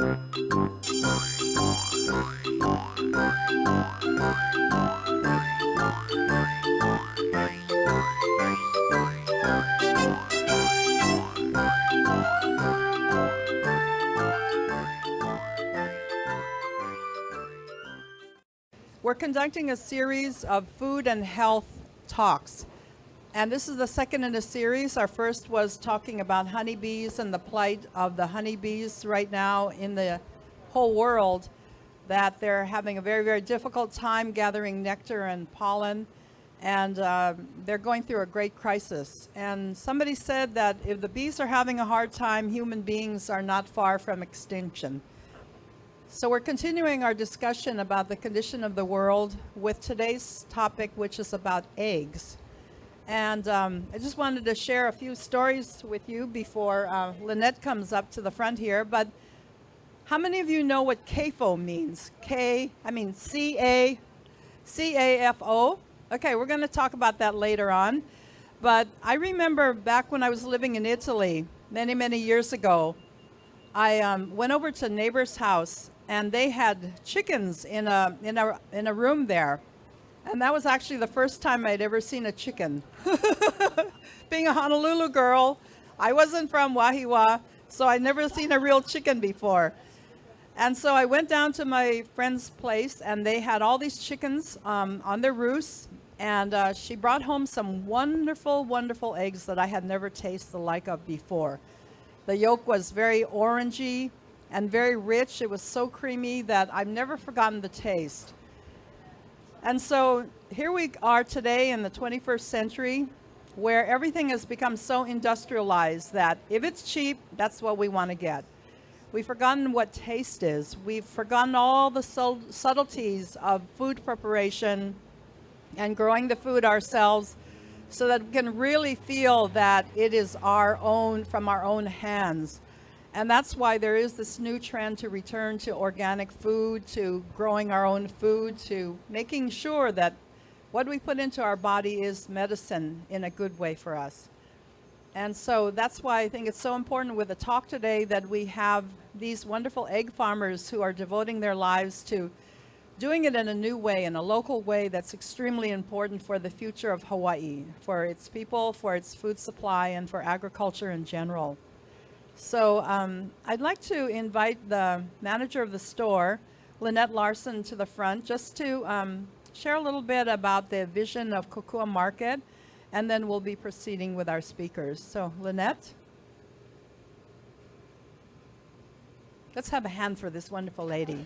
We're conducting a series of food and health talks. And this is the second in a series. Our first was talking about honeybees and the plight of the honeybees right now in the whole world, that they're having a very, very difficult time gathering nectar and pollen. And they're going through a great crisis. And somebody said that if the bees are having a hard time, human beings are not far from extinction. So we're continuing our discussion about the condition of the world with today's topic, which is about eggs. And I just wanted to share a few stories with you before Lynette comes up to the front here. But how many of you know what CAFO means? C-A-F-O? Okay, we're going to talk about that later on. But I remember back when I was living in Italy many, many years ago, I went over to a neighbor's house, and they had chickens in a room there. And that was actually the first time I'd ever seen a chicken. Being a Honolulu girl, I wasn't from Wahiawa, so I'd never seen a real chicken before. And so I went down to my friend's place, and they had all these chickens on their roosts. And she brought home some wonderful, wonderful eggs that I had never tasted the like of before. The yolk was very orangey and very rich. It was so creamy that I've never forgotten the taste. And so here we are today in the 21st century, where everything has become so industrialized that if it's cheap, that's what we want to get. We've forgotten what taste is. We've forgotten all the subtleties of food preparation and growing the food ourselves, so that we can really feel that it is our own, from our own hands. And that's why there is this new trend to return to organic food, to growing our own food, to making sure that what we put into our body is medicine in a good way for us. And so that's why I think it's so important with the talk today that we have these wonderful egg farmers who are devoting their lives to doing it in a new way, in a local way that's extremely important for the future of Hawaii, for its people, for its food supply, and for agriculture in general. So I'd like to invite the manager of the store, Lynette Larson, to the front just to share a little bit about the vision of Kokua Market, and then we'll be proceeding with our speakers. So Lynette, let's have a hand for this wonderful lady.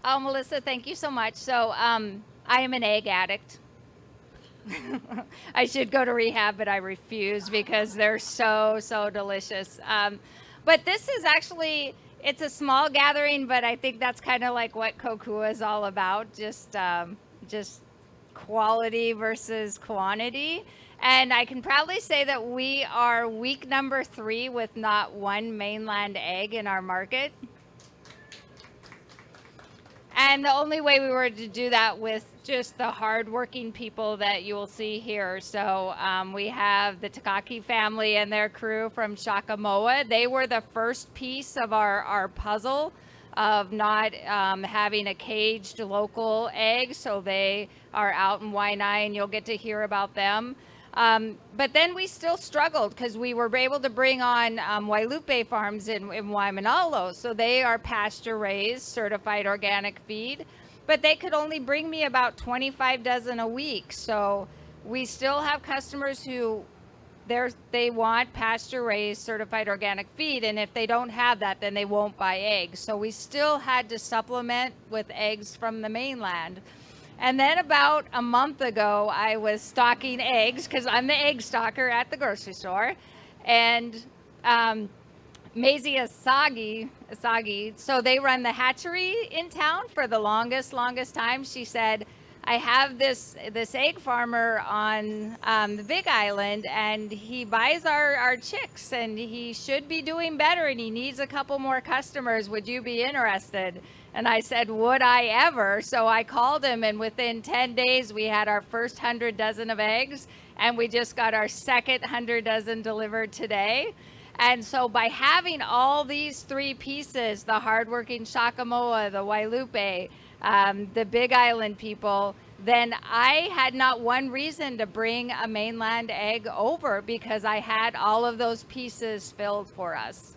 Oh, Melissa, thank you so much. So I am an egg addict. I should go to rehab, but I refuse because they're so, so delicious. But this is actually, it's a small gathering, but I think that's kind of like what Kokua is all about, just quality versus quantity. And I can proudly say that we are week number 3 with not one mainland egg in our market. And the only way we were to do that with just the hardworking people that you will see here. So we have the Takaki family and their crew from Shakamoa. They were the first piece of our puzzle of not having a caged local egg. So they are out in Waianae, and you'll get to hear about them. But then we still struggled because we were able to bring on Wailupe farms in Waimanalo. So they are pasture raised, certified organic feed, but they could only bring me about 25 dozen a week. So we still have customers who they want pasture raised, certified organic feed. And if they don't have that, then they won't buy eggs. So we still had to supplement with eggs from the mainland. And then about a month ago, I was stocking eggs because I'm the egg stocker at the grocery store. And Maisie Asagi, so they run the hatchery in town for the longest time. She said, I have this egg farmer on the Big Island, and he buys our chicks, and he should be doing better, and he needs a couple more customers. Would you be interested? And I said, would I ever? So I called him, and within 10 days, we had our first 100 dozen of eggs, and we just got our second 100 dozen delivered today. And so by having all these three pieces, the hardworking Shakamoa, the Wailupe, the Big Island people, then I had not one reason to bring a mainland egg over because I had all of those pieces filled for us.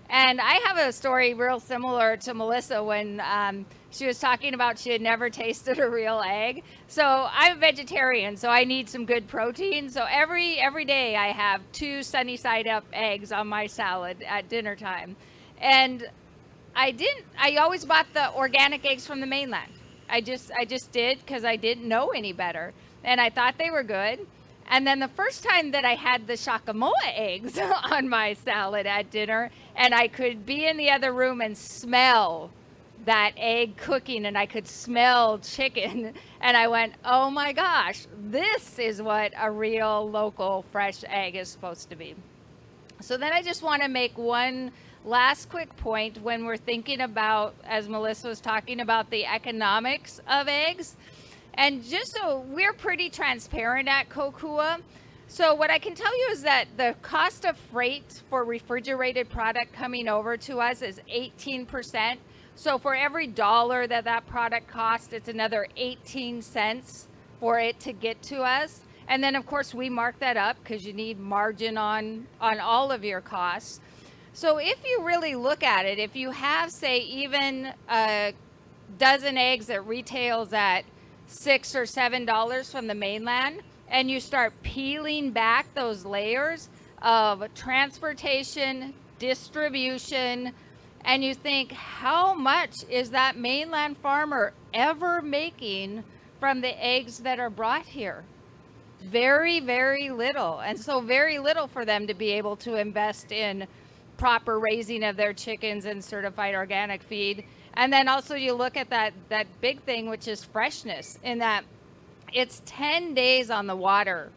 And I have a story real similar to Melissa when she was talking about she had never tasted a real egg. So I'm a vegetarian, so I need some good protein. So every day I have 2 sunny side up eggs on my salad at dinner time. And I always bought the organic eggs from the mainland. I just did because I didn't know any better. And I thought they were good. And then the first time that I had the Shakamoa eggs on my salad at dinner, and I could be in the other room and smell that egg cooking, and I could smell chicken, and I went, oh my gosh, this is what a real local fresh egg is supposed to be. So then I just want to make one last quick point when we're thinking about, as Melissa was talking about, the economics of eggs. And just so we're pretty transparent at Kokua. So what I can tell you is that the cost of freight for refrigerated product coming over to us is 18%. So for every dollar that product costs, it's another 18 cents for it to get to us. And then of course we mark that up because you need margin on all of your costs. So if you really look at it, if you have, say, even a dozen eggs that retails at $6 or $7 from the mainland, and you start peeling back those layers of transportation, distribution, and you think, how much is that mainland farmer ever making from the eggs that are brought here? Very, very little. And so very little for them to be able to invest in proper raising of their chickens and certified organic feed. And then also you look at that big thing, which is freshness, in that it's 10 days on the water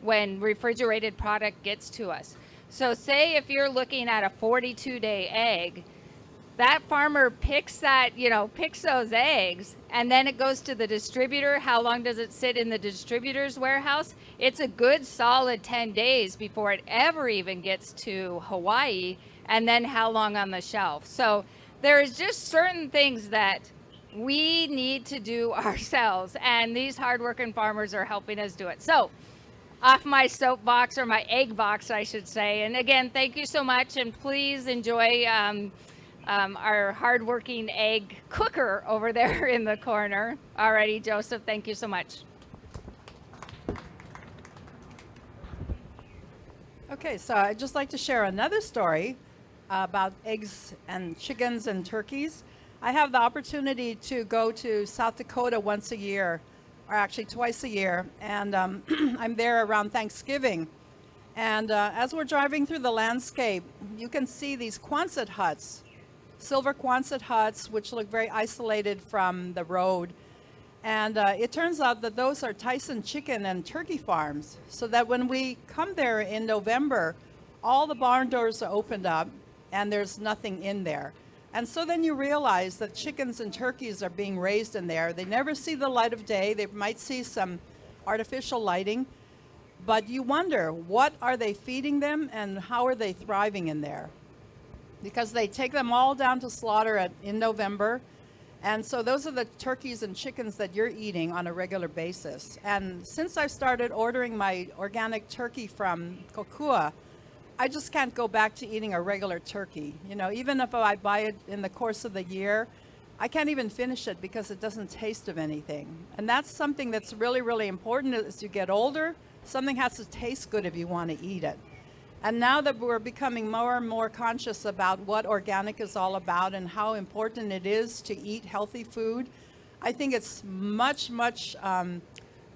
when refrigerated product gets to us. So say if you're looking at a 42-day egg, that farmer picks those eggs, and then it goes to the distributor. How long does it sit in the distributor's warehouse? It's a good solid 10 days before it ever even gets to Hawaii, and then how long on the shelf. So there's just certain things that we need to do ourselves, and these hardworking farmers are helping us do it. So off my soapbox, or my egg box, I should say. And again, thank you so much, and please enjoy our hardworking egg cooker over there in the corner. Alrighty, Joseph, thank you so much. Okay, so I'd just like to share another story about eggs and chickens and turkeys. I have the opportunity to go to South Dakota once a year, or actually twice a year, and I'm there around Thanksgiving. And as we're driving through the landscape, you can see these Quonset huts, silver Quonset huts, which look very isolated from the road. And it turns out that those are Tyson chicken and turkey farms, so that when we come there in November, all the barn doors are opened up and there's nothing in there. And so then you realize that chickens and turkeys are being raised in there. They never see the light of day. They might see some artificial lighting, but you wonder, what are they feeding them and how are they thriving in there? Because they take them all down to slaughter in November. And so those are the turkeys and chickens that you're eating on a regular basis. And since I've started ordering my organic turkey from Kokua, I just can't go back to eating a regular turkey. You know, even if I buy it in the course of the year, I can't even finish it because it doesn't taste of anything. And that's something that's really, really important as you get older. Something has to taste good if you want to eat it. And now that we're becoming more and more conscious about what organic is all about and how important it is to eat healthy food, I think it's much of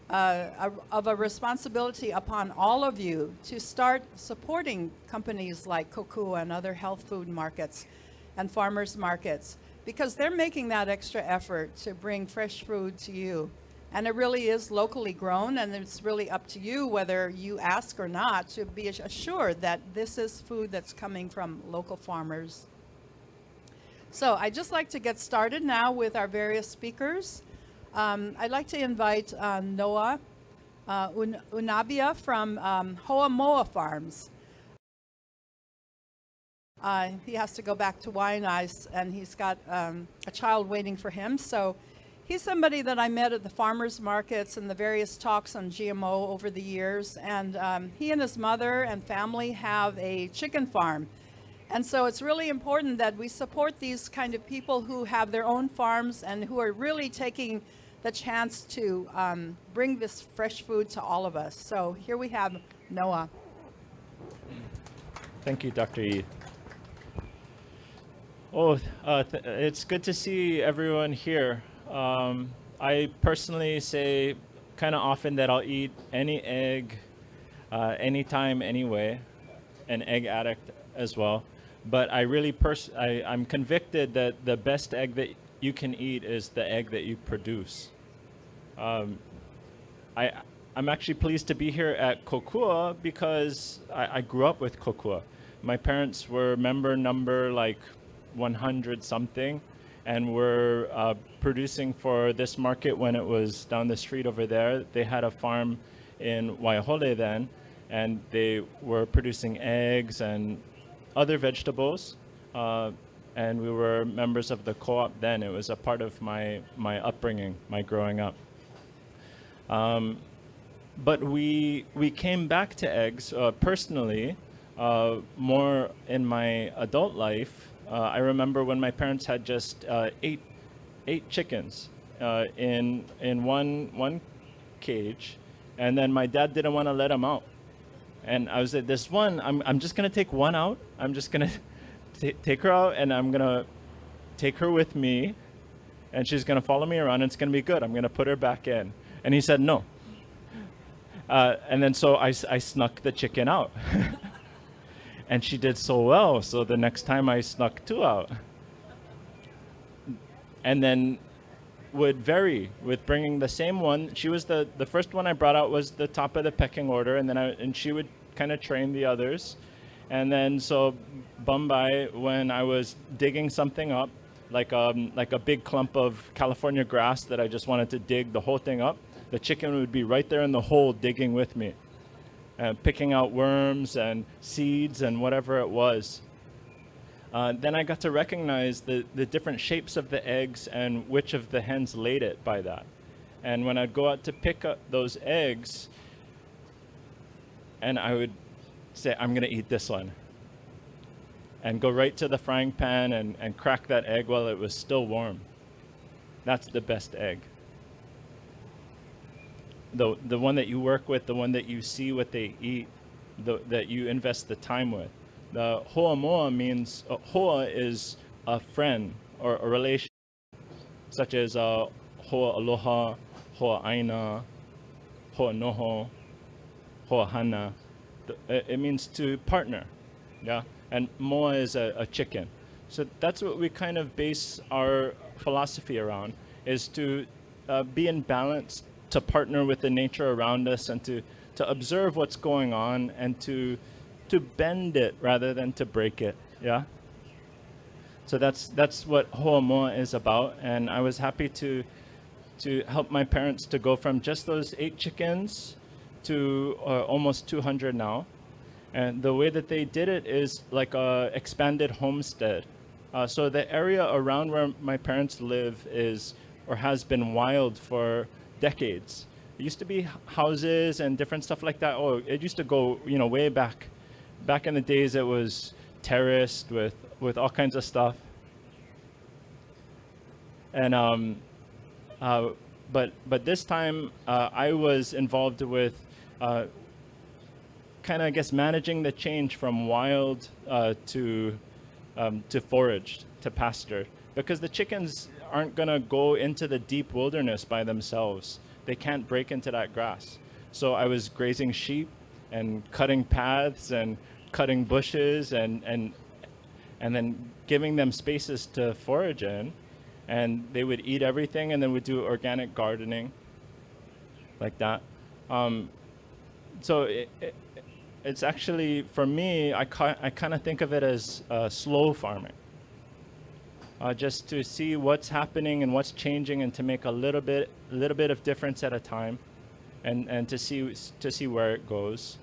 a responsibility upon all of you to start supporting companies like Kokua and other health food markets and farmers markets, because they're making that extra effort to bring fresh food to you. And it really is locally grown, and it's really up to you whether you ask or not to be assured that this is food that's coming from local farmers. So I'd just like to get started now with our various speakers. I'd like to invite Noah Unabia from Hoamoa Farms. He has to go back to Waianae, and he's got a child waiting for him. So he's somebody that I met at the farmers markets and the various talks on GMO over the years. And he and his mother and family have a chicken farm. And so it's really important that we support these kind of people who have their own farms and who are really taking the chance to bring this fresh food to all of us. So here we have Noah. Thank you, Dr. Yi. Oh, it's good to see everyone here. I personally say kind of often that I'll eat any egg, anytime, anyway, an egg addict as well. But I really, I'm convicted that the best egg that you can eat is the egg that you produce. I'm actually pleased to be here at Kokua because I grew up with Kokua. My parents were member number like 100 something, and were producing for this market when it was down the street over there. They had a farm in Waihole then, and they were producing eggs and other vegetables, and we were members of the co-op then. It was a part of my upbringing, my growing up. But we came back to eggs personally more in my adult life. I remember when my parents had just eight chickens in one cage, and then my dad didn't want to let them out. And I was like, this one, I'm just going to take one out. I'm just going to take her out, and I'm going to take her with me, and she's going to follow me around, and it's going to be good. I'm going to put her back in. And he said, no. And then so I snuck the chicken out. And she did so well. So the next time I snuck two out. And then would vary with bringing the same one. She was the first one I brought out was the top of the pecking order, and then and she would kind of train the others. And then so Bombay, when I was digging something up, like a big clump of California grass that I just wanted to dig the whole thing up, the chicken would be right there in the hole digging with me, picking out worms and seeds and whatever it was. Then I got to recognize the different shapes of the eggs and which of the hens laid it by that. And when I'd go out to pick up those eggs, and I would say, I'm going to eat this one. And go right to the frying pan and crack that egg while it was still warm. That's the best egg. The one that you work with, the one that you see what they eat, that you invest the time with. The hoa moa means, hoa is a friend or a relation, such as hoa aloha, hoa aina, hoa noho, hoa hana. It means to partner, yeah? And moa is a chicken. So that's what we kind of base our philosophy around, is to be in balance, to partner with the nature around us, and to observe what's going on, and to bend it rather than to break it, yeah? So that's what Hoa Moa is about, and I was happy to help my parents to go from just those 8 chickens to almost 200 now. And the way that they did it is like a expanded homestead. So the area around where my parents live is, or has been, wild for decades. It used to be houses and different stuff like that. Oh, it used to go, way back. Back in the days, it was terraced with all kinds of stuff. And but this time I was involved with kind of, I guess, managing the change from wild to foraged, to pastured, because the chickens aren't going to go into the deep wilderness by themselves. They can't break into that grass. So I was grazing sheep and cutting paths and cutting bushes and then giving them spaces to forage in, and they would eat everything, and then we'd do organic gardening like that. So it's actually, for me, I kind of think of it as slow farming. Just to see what's happening and what's changing, and to make a little bit of difference at a time, and to see where it goes.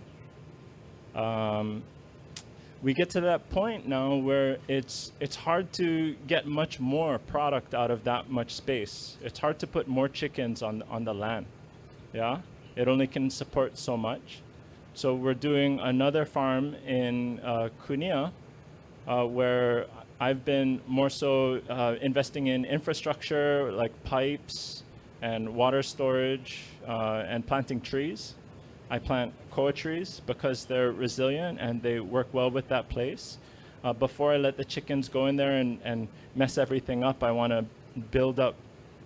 we get to that point now where it's hard to get much more product out of that much space. It's hard to put more chickens on the land. Yeah, it only can support so much. So we're doing another farm in Cunha, where I've been more so investing in infrastructure like pipes and water storage and planting trees. I plant koa trees because they're resilient and they work well with that place. Before I let the chickens go in there and mess everything up, I want to build up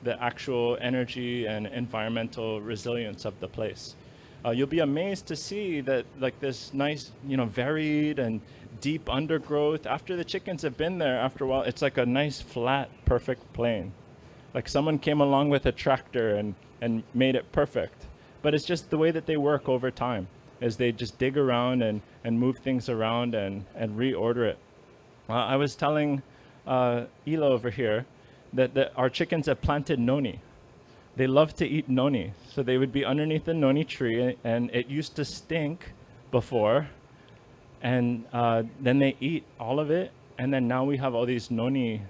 the actual energy and environmental resilience of the place. You'll be amazed to see that like this nice, varied and deep undergrowth. After the chickens have been there, after a while, it's like a nice, flat, perfect plain. Like someone came along with a tractor and made it perfect. But it's just the way that they work over time, is they just dig around and move things around and reorder it. I was telling Ela over here that our chickens have planted noni. They love to eat noni. So they would be underneath the noni tree, and it used to stink before. And then they eat all of it. And then now we have all these noni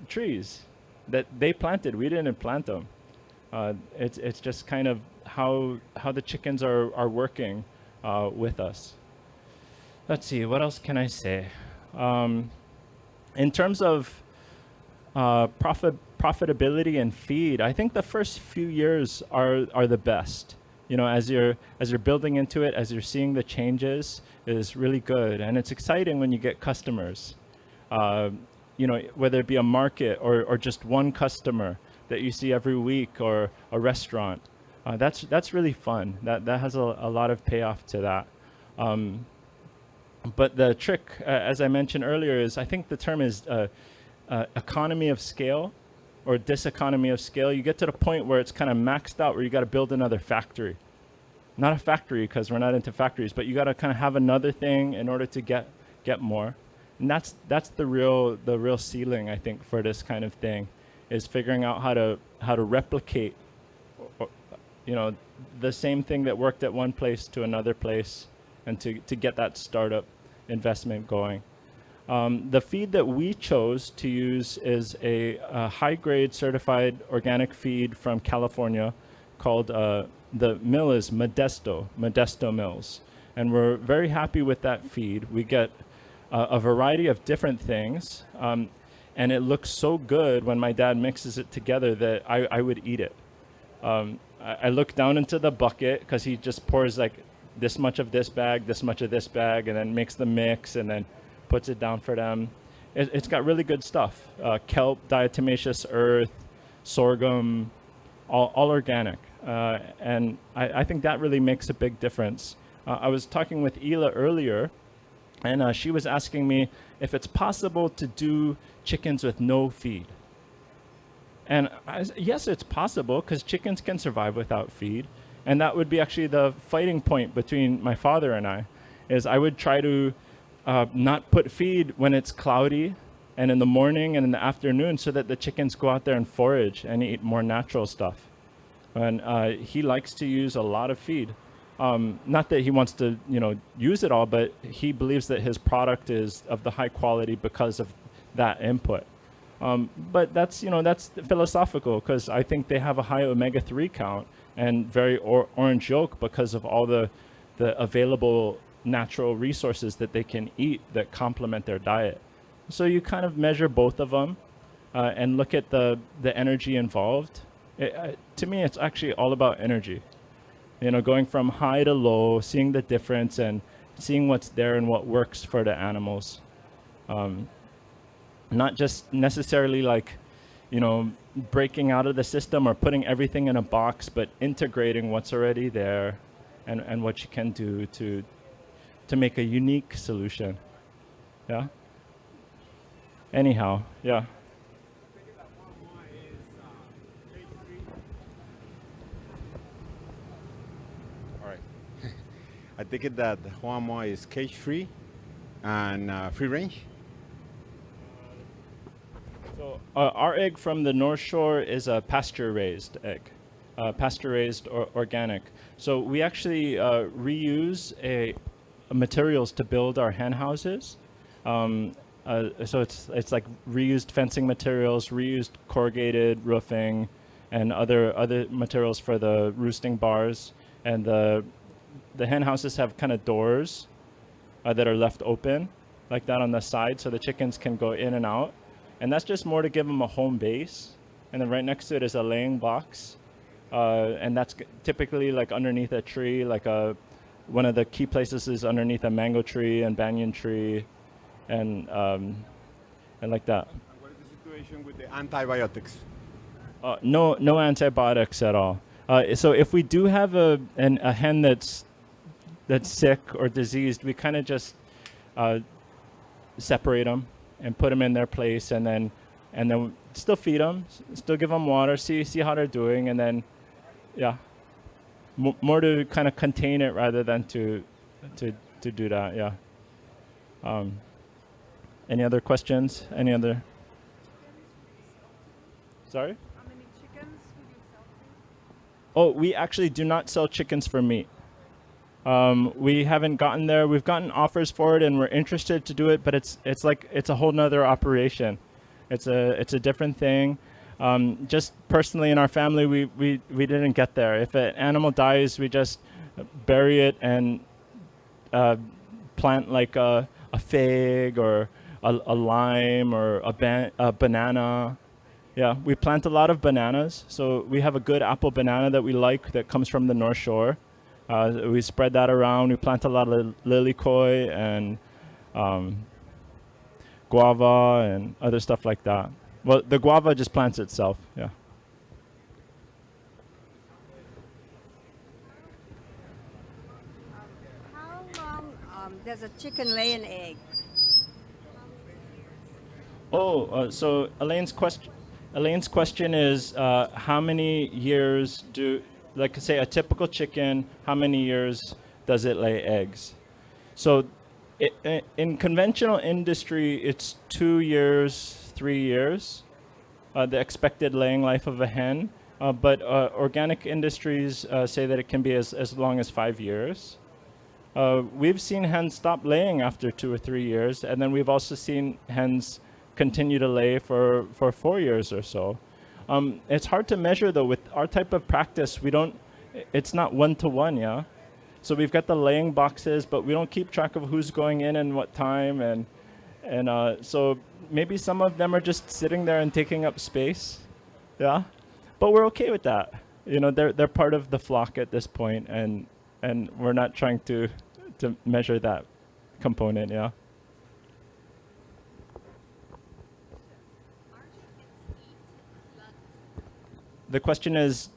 trees that they planted. We didn't plant them. It's just kind of how the chickens are working with us. Let's see, what else can I say? In terms of profitability and feed, I think the first few years are the best. As you're building into it, as you're seeing the changes, is really good, and it's exciting when you get customers. Whether it be a market or just one customer that you see every week, or a restaurant, that's really fun. That has a lot of payoff to that. But the trick, as I mentioned earlier, is I think the term is economy of scale, or diseconomy of scale. You get to the point where it's kind of maxed out, where you got to build another factory. Not a factory, because we're not into factories, but you got to kind of have another thing in order to get more. And that's the real ceiling, I think, for this kind of thing, is figuring out how to replicate, the same thing that worked at one place to another place, and to get that startup investment going. The feed that we chose to use is a high-grade certified organic feed from California called, the mill is Modesto Mills. And we're very happy with that feed. We get a variety of different things, and it looks so good when my dad mixes it together that I would eat it. I look down into the bucket, because he just pours like this much of this bag, this much of this bag, and then makes the mix, and then puts it down for them. It's got really good stuff. Kelp, diatomaceous earth, sorghum, all organic. And I think that really makes a big difference. I was talking with Ela earlier, and she was asking me if it's possible to do chickens with no feed. And yes, it's possible, because chickens can survive without feed. And that would be actually the fighting point between my father and I, is I would try to not put feed when it's cloudy and in the morning and in the afternoon, so that the chickens go out there and forage and eat more natural stuff. And he likes to use a lot of feed. Not that he wants to, use it all, but he believes that his product is of the high quality because of that input. But that's philosophical, because I think they have a high omega-3 count and very orange yolk because of all the available natural resources that they can eat that complement their diet. So you kind of measure both of them and look at the energy involved. To me, it's actually all about energy. Going from high to low, seeing the difference and seeing what's there and what works for the animals. Not just necessarily like, breaking out of the system or putting everything in a box, but integrating what's already there and what you can do to make a unique solution. Yeah? Anyhow, yeah. All right. I think that the Huamo is cage-free and free range. So our egg from the North Shore is a pasture-raised egg, pasture-raised or organic. So we actually reuse materials to build our hen houses. So it's like reused fencing materials, reused corrugated roofing, and other materials for the roosting bars. And the hen houses have kind of doors that are left open like that on the side, so the chickens can go in and out. And that's just more to give them a home base. And then right next to it is a laying box, and that's typically like underneath a tree. Like one of the key places is underneath a mango tree and banyan tree, and like that. And what is the situation with the antibiotics? No antibiotics at all. So if we do have a hen that's sick or diseased, we kind of just separate them and put them in their place, and then still feed them, still give them water, see how they're doing, and then more to kind of contain it rather than to do that. Yeah. Any other questions? Any other? Sorry? How many chickens would you sell to? Oh, we actually do not sell chickens for meat. We haven't gotten there. We've gotten offers for it, and we're interested to do it, but it's a whole nother operation. It's a different thing. Just personally in our family, we didn't get there. If an animal dies, we just bury it and plant like a fig or a lime or a banana. Yeah, we plant a lot of bananas. So we have a good apple banana that we like that comes from the North Shore. We spread that around. We plant a lot of lilikoi and guava and other stuff like that. Well, the guava just plants itself. Yeah. How long does a chicken lay an egg? So Elaine's question is how many years like say a typical chicken, how many years does it lay eggs? So in conventional industry, it's 2 years, 3 years, the expected laying life of a hen. But organic industries say that it can be as long as 5 years. We've seen hens stop laying after 2 or 3 years, and then we've also seen hens continue to lay for 4 years or so. It's hard to measure though. With our type of practice, it's not 1-to-1, yeah? So we've got the laying boxes, but we don't keep track of who's going in and what time, and so maybe some of them are just sitting there and taking up space, yeah? But we're okay with that. You know, they're part of the flock at this point, and we're not trying to measure that component, yeah? The question is,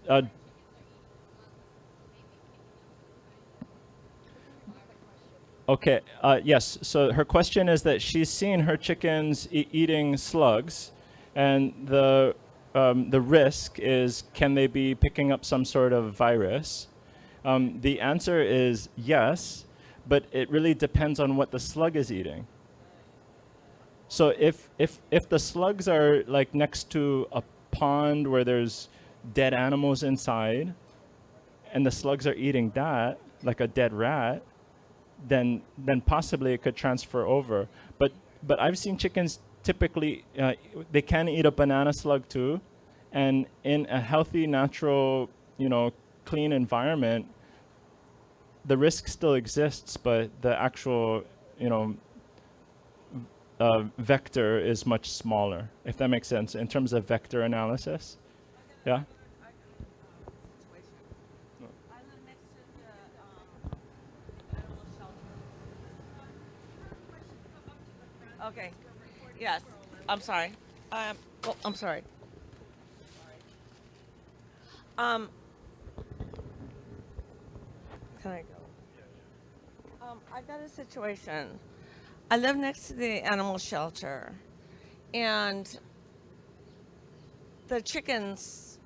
okay, yes. So her question is that she's seen her chickens eating slugs, and the risk is, can they be picking up some sort of virus? The answer is yes, but it really depends on what the slug is eating. So if the slugs are like next to a pond where there's dead animals inside, and the slugs are eating that, like a dead rat, then possibly it could transfer over. But I've seen chickens typically, they can eat a banana slug too, and in a healthy, natural, clean environment, the risk still exists, but the actual, vector is much smaller, if that makes sense, in terms of vector analysis. Yeah? I live next to the animal shelter. Okay. Yes. I'm sorry. I'm sorry. Can I go? I got a situation. I live next to the animal shelter, and the chickens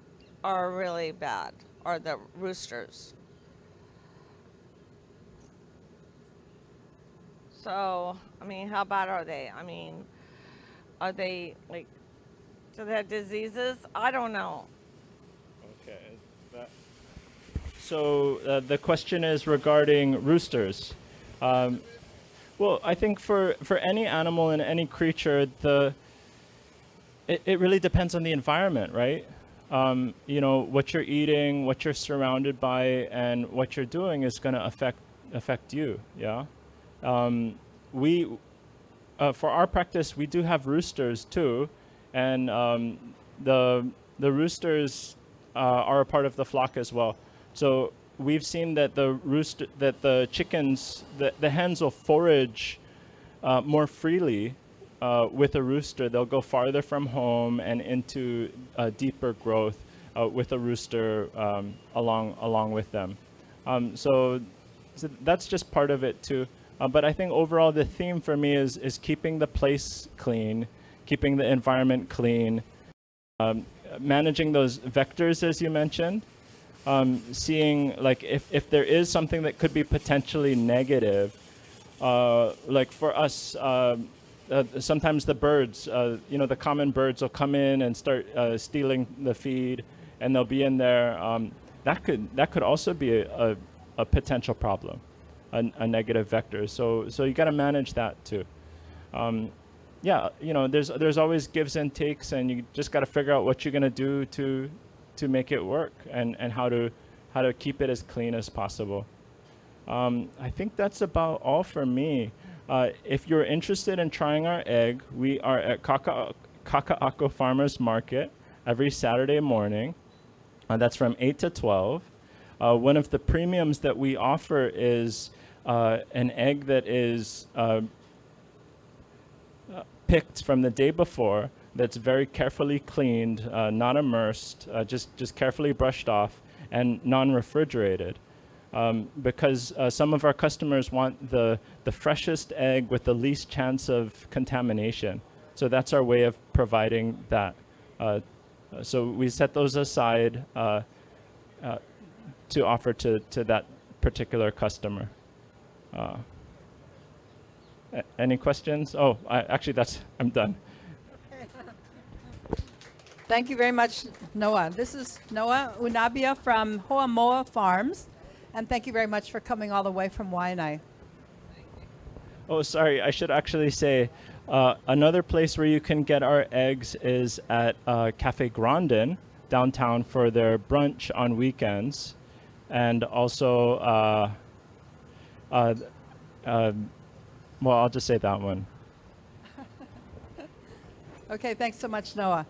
are really bad, or the roosters. So, how bad are they? Are they do they have diseases? I don't know. Okay. So the question is regarding roosters. Well, I think for any animal and any creature, it really depends on the environment, right? What you're eating, what you're surrounded by, and what you're doing is going to affect you. Yeah. We For our practice, we do have roosters too, and the roosters are a part of the flock as well. So we've seen that the chickens, the hens will forage more freely with a rooster. They'll go farther from home and into deeper growth with a rooster along with them. So that's just part of it too. But I think overall the theme for me is keeping the place clean, keeping the environment clean, managing those vectors as you mentioned, seeing like if there is something that could be potentially negative, like for us, sometimes the birds, the common birds will come in and start stealing the feed, and they'll be in there. That could also be a potential problem, a negative vector. So you got to manage that too. There's always gives and takes, and you just got to figure out what you're gonna do to make it work, and how to keep it as clean as possible. I think that's about all for me. If you're interested in trying our egg, we are at Kaka'ako Farmers Market every Saturday morning. That's from 8 to 12. One of the premiums that we offer is an egg that is picked from the day before, that's very carefully cleaned, not immersed, just carefully brushed off, and non-refrigerated. Because some of our customers want the freshest egg with the least chance of contamination. So that's our way of providing that. So we set those aside to offer to that particular customer. Any questions? Oh, I'm done. Thank you very much, Noah. This is Noah Unabia from Hoamoa Farms. And thank you very much for coming all the way from Waianae. Oh, sorry. I should actually say another place where you can get our eggs is at Cafe Grandin downtown for their brunch on weekends. And also, I'll just say that one. Okay, thanks so much, Noah.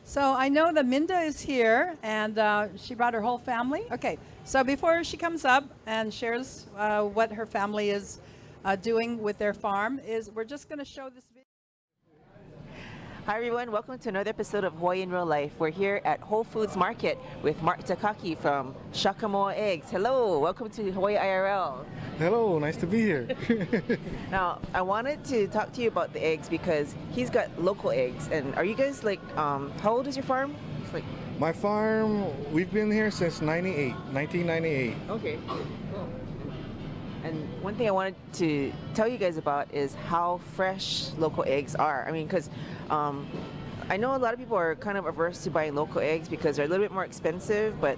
So I know that Minda is here, and she brought her whole family. Okay, so before she comes up and shares what her family is doing with their farm, we're just going to show this video. Hi everyone, welcome to another episode of Hawaii in Real Life. We're here at Whole Foods Market with Mark Takaki from Shakamoa Eggs. Hello, welcome to Hawaii IRL. Hello, nice to be here. Now, I wanted to talk to you about the eggs because he's got local eggs. And are you guys how old is your farm? It's like My farm, we've been here since 1998. Okay, cool. And one thing I wanted to tell you guys about is how fresh local eggs are. I mean, because I know a lot of people are kind of averse to buying local eggs because they're a little bit more expensive, but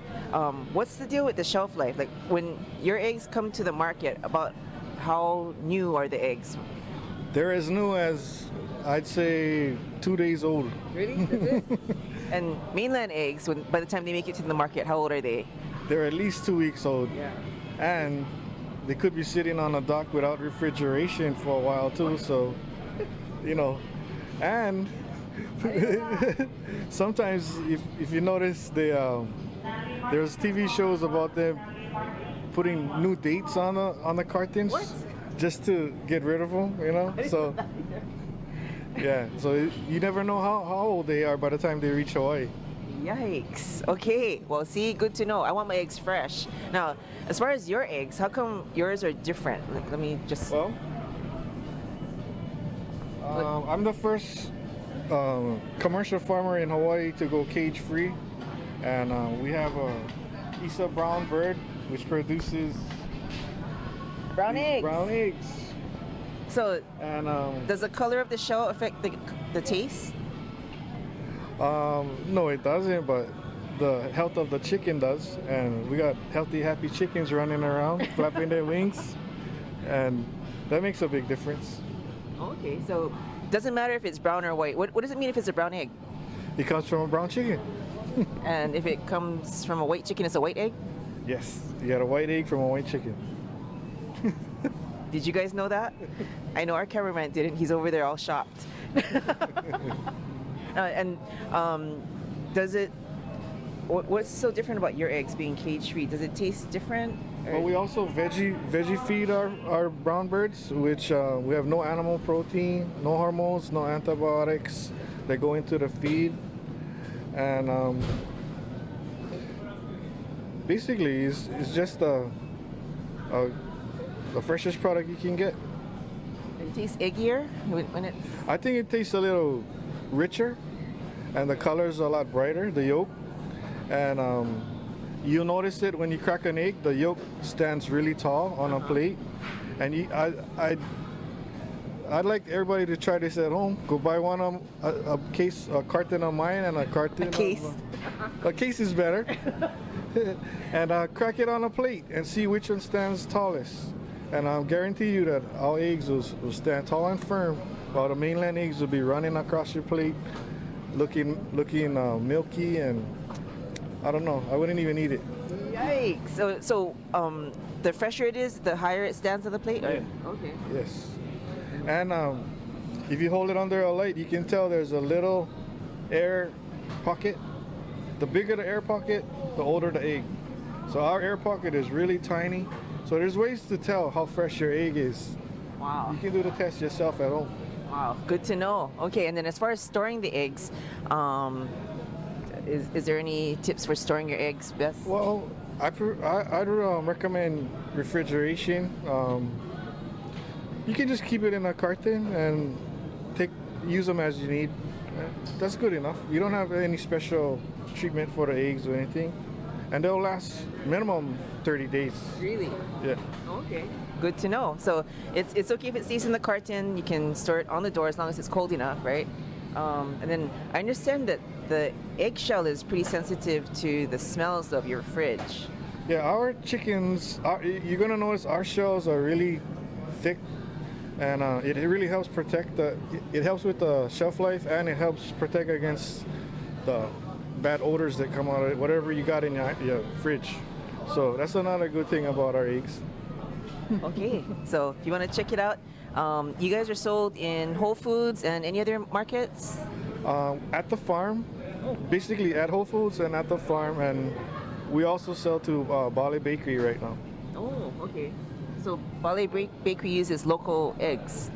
what's the deal with the shelf life? Like when your eggs come to the market, about how new are the eggs? They're as new as, I'd say, 2 days old. Really? That's it? And mainland eggs, by the time they make it to the market, how old are they? They're at least 2 weeks old. Yeah. And they could be sitting on a dock without refrigeration for a while too, so, and sometimes if you notice, there's TV shows about them putting new dates on the cartons. What? Just to get rid of them, so yeah, so you never know how old they are by the time they reach Hawaii. Yikes. Okay, well, see, good to know. I want my eggs fresh. Now, as far as your eggs, how come yours are different? Like, let me just... Well, I'm the first commercial farmer in Hawaii to go cage-free. And we have a Isa brown bird, which produces brown eggs. Brown eggs. So, And does the color of the shell affect the taste? no, it doesn't, but the health of the chicken does. And we got healthy, happy chickens running around, flapping their wings. and that makes a big difference. Okay, so doesn't matter if it's brown or white. What does it mean if it's a brown egg? It comes from a brown chicken. And if it comes from a white chicken, it's a white egg? Yes, you got a white egg from a white chicken. Did you guys know that? I know our cameraman didn't. He's over there all shocked. And does it? What's so different about your eggs being cage-free? Does it taste different? Well, we also veggie feed our brown birds, which we have no animal protein, no hormones, no antibiotics that go into the feed, and basically it's just the freshest product you can get. It tastes eggier when it. I think it tastes a little richer, and the color's a lot brighter, the yolk, and you'll notice it when you crack an egg, the yolk stands really tall on a plate. And I'd like everybody to try this at home. Go buy one of a carton of mine and a carton. A case. A case is better. And crack it on a plate and see which one stands tallest. And I'll guarantee you that our eggs will stand tall and firm, while the mainland eggs will be running across your plate, looking milky, and I don't know. I wouldn't even eat it. Yikes! So the fresher it is, the higher it stands on the plate. Yeah. Okay. Yes. And if you hold it under a light, you can tell there's a little air pocket. The bigger the air pocket, the older the egg. So our air pocket is really tiny. So there's ways to tell how fresh your egg is. Wow. You can do the test yourself at home. Wow. Good to know. Okay, and then as far as storing the eggs, is there any tips for storing your eggs best? Well, I'd recommend refrigeration. You can just keep it in a carton and use them as you need. That's good enough. You don't have any special treatment for the eggs or anything, and they'll last minimum 30 days. Really? Yeah. Okay. Good to know. So it's okay if it stays in the carton. You can store it on the door as long as it's cold enough, right? And then I understand that the eggshell is pretty sensitive to the smells of your fridge. Yeah, our chickens, you're gonna notice our shells are really thick, and it really helps protect it helps with the shelf life, and it helps protect against the bad odors that come out of it, whatever you got in your fridge. So that's another good thing about our eggs. Okay, so if you want to check it out, you guys are sold in Whole Foods and any other markets? At the farm, basically at Whole Foods and at the farm, and we also sell to Bali Bakery right now. Oh, okay. So Bali Bakery uses local eggs.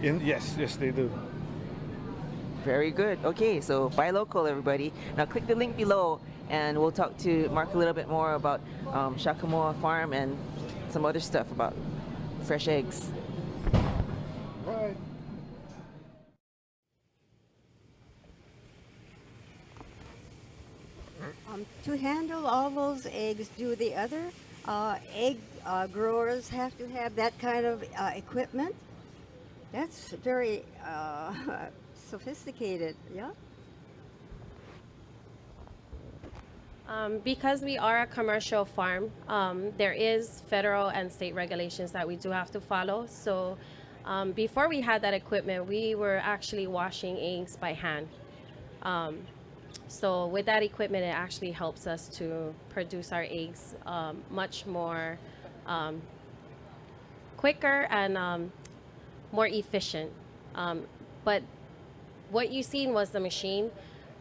Yes, they do. Very good. Okay, so buy local, everybody. Now click the link below, and we'll talk to Mark a little bit more about Shakamoa Farm and some other stuff about fresh eggs. Right. To handle all those eggs, do the other egg growers have to have that kind of equipment? That's very sophisticated, yeah? Because we are a commercial farm, there is federal and state regulations that we do have to follow. So before we had that equipment, we were actually washing eggs by hand. So with that equipment, it actually helps us to produce our eggs much more quicker and more efficient. But what you seen was the machine.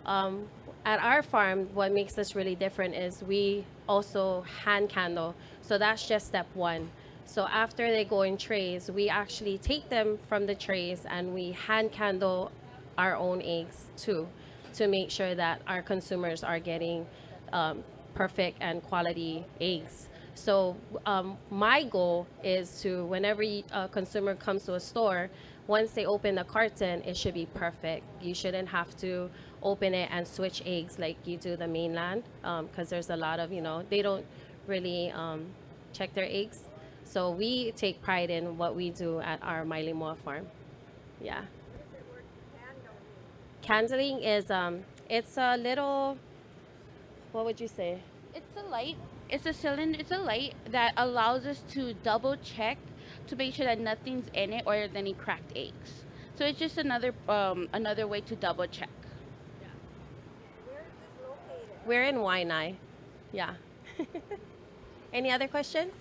At our farm, what makes us really different is we also hand candle. So that's just step one. So after they go in trays, we actually take them from the trays and we hand candle our own eggs too, to make sure that our consumers are getting perfect and quality eggs. So my goal is to, whenever a consumer comes to a store, once they open the carton, it should be perfect. You shouldn't have to open it and switch eggs like you do the mainland, because there's a lot of, they don't really check their eggs. So we take pride in what we do at our Mailimoa farm. Yeah. Candling is, it's a little, what would you say? It's a light. It's a cylinder. It's a light that allows us to double check to make sure that nothing's in it or there's any cracked eggs. So it's just another way to double check. We're in Waianae. Yeah. Any other questions?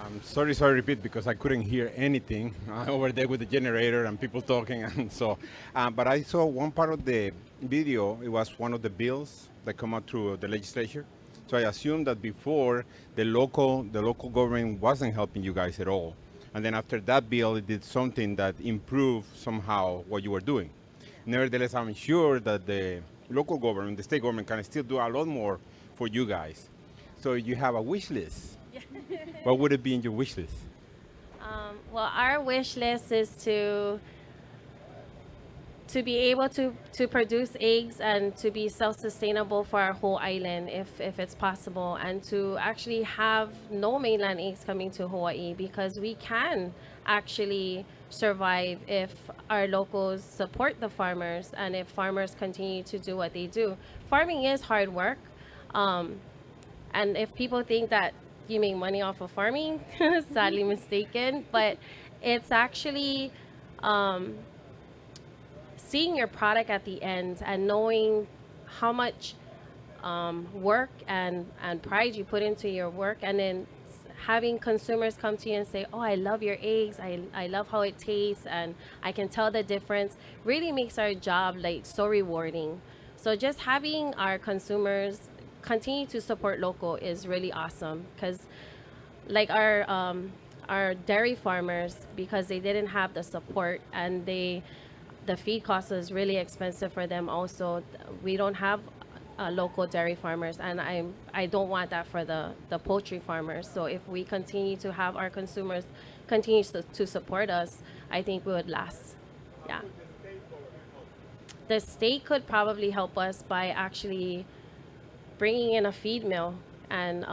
I'm sorry to repeat because I couldn't hear anything over there with the generator and people talking. And so, but I saw one part of the video. It was one of the bills that come out through the legislature. So I assume that before the local government wasn't helping you guys at all. And then after that bill, it did something that improved somehow what you were doing. Nevertheless, I'm sure that the local government, the state government, can still do a lot more for you guys. So you have a wish list. What would it be in your wish list? Well, our wish list is to be able to produce eggs and to be self-sustainable for our whole island if it's possible, and to actually have no mainland eggs coming to Hawaii, because we can actually survive if our locals support the farmers and if farmers continue to do what they do. Farming is hard work, and if people think that you make money off of farming, sadly mistaken, but it's actually seeing your product at the end and knowing how much work and pride you put into your work, and then having consumers come to you and say, oh, I love your eggs, I love how it tastes, and I can tell the difference, really makes our job like so rewarding. So just having our consumers continue to support local is really awesome, because like our dairy farmers, because they didn't have the support and the feed cost is really expensive for them also. We don't have local dairy farmers, and I don't want that for the poultry farmers. So if we continue to have our consumers continue to support us, I think we would last. Yeah. The state could probably help us by actually bringing in a feed mill and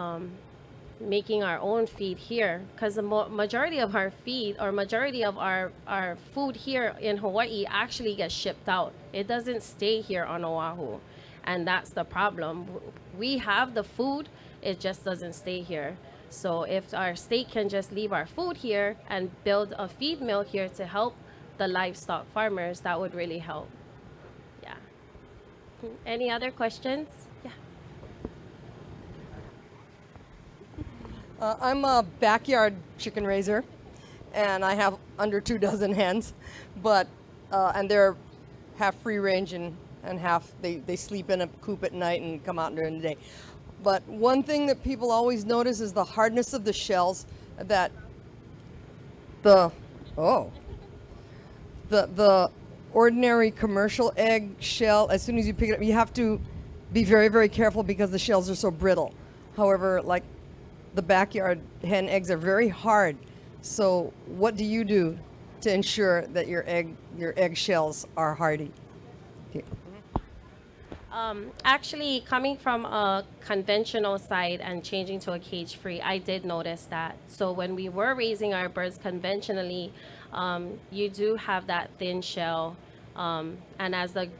making our own feed here, because the majority of our feed or majority of our food here in Hawaii actually gets shipped out. It doesn't stay here on Oahu, and that's the problem. We have the food, it just doesn't stay here. So if our state can just leave our food here and build a feed mill here to help the livestock farmers, that would really help. Yeah. Any other questions? Yeah. I'm a backyard chicken raiser, and I have under 2 dozen hens, but and they're half free range and half they sleep in a coop at night and come out during the day. But one thing that people always notice is the hardness of the shells. That the ordinary commercial egg shell, as soon as you pick it up, you have to be very, very careful because the shells are so brittle. However, like the backyard hen eggs are very hard. So what do you do to ensure that your egg shells are hardy? Here. Actually, coming from a conventional side and changing to a cage-free, I did notice that. So when we were raising our birds conventionally, you do have that thin shell, and as the